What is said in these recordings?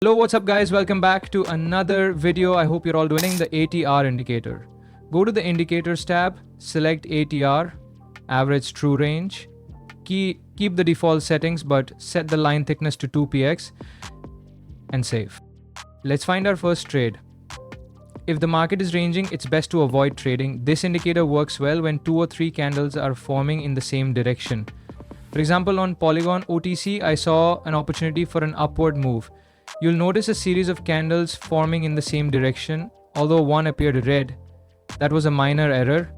Hello, what's up guys? Welcome back to another video. I hope you're all doing the ATR indicator. Go to the indicators tab, select ATR, average true range. Keep the default settings but set the line thickness to 2px and save. Let's find our first trade. If the market is ranging, it's best to avoid trading. This indicator works well when 2 or 3 candles are forming in the same direction. For example, on Polygon OTC, I saw an opportunity for an upward move. You'll notice a series of candles forming in the same direction, although one appeared red. That was a minor error.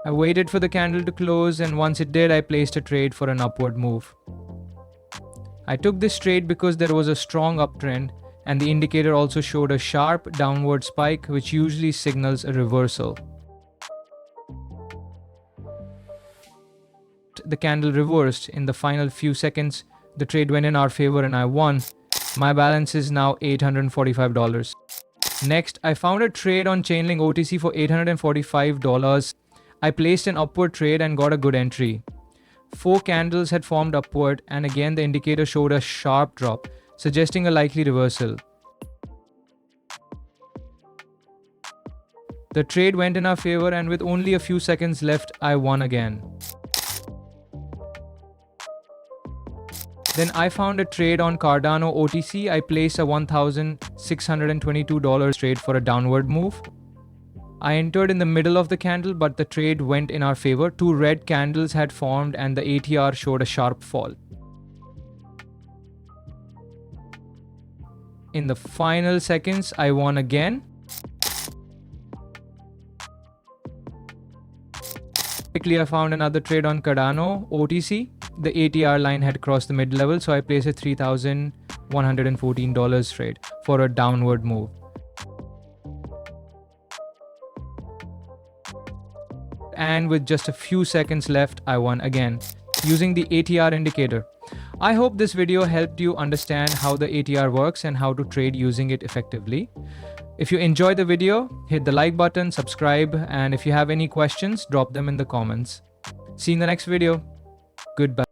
I waited for the candle to close, and once it did, I placed a trade for an upward move. I took this trade because there was a strong uptrend, and the indicator also showed a sharp downward spike, which usually signals a reversal. The candle reversed in the final few seconds. The trade went in our favor and I won. My balance is now $845. Next, I found a trade on Chainlink OTC for $845. I placed an upward trade and got a good entry. 4 candles had formed upward, and again the indicator showed a sharp drop, suggesting a likely reversal. The trade went in our favor, and with only a few seconds left, I won again. Then I found a trade on Cardano OTC. I placed a $1,622 trade for a downward move. I entered in the middle of the candle, but the trade went in our favor. 2 red candles had formed and the ATR showed a sharp fall. In the final seconds, I won again. Quickly, I found another trade on Cardano OTC. The ATR line had crossed the mid-level, so I placed a $3,114 trade for a downward move. And with just a few seconds left, I won again, using the ATR indicator. I hope this video helped you understand how the ATR works and how to trade using it effectively. If you enjoyed the video, hit the like button, subscribe, and if you have any questions, drop them in the comments. See you in the next video. Goodbye.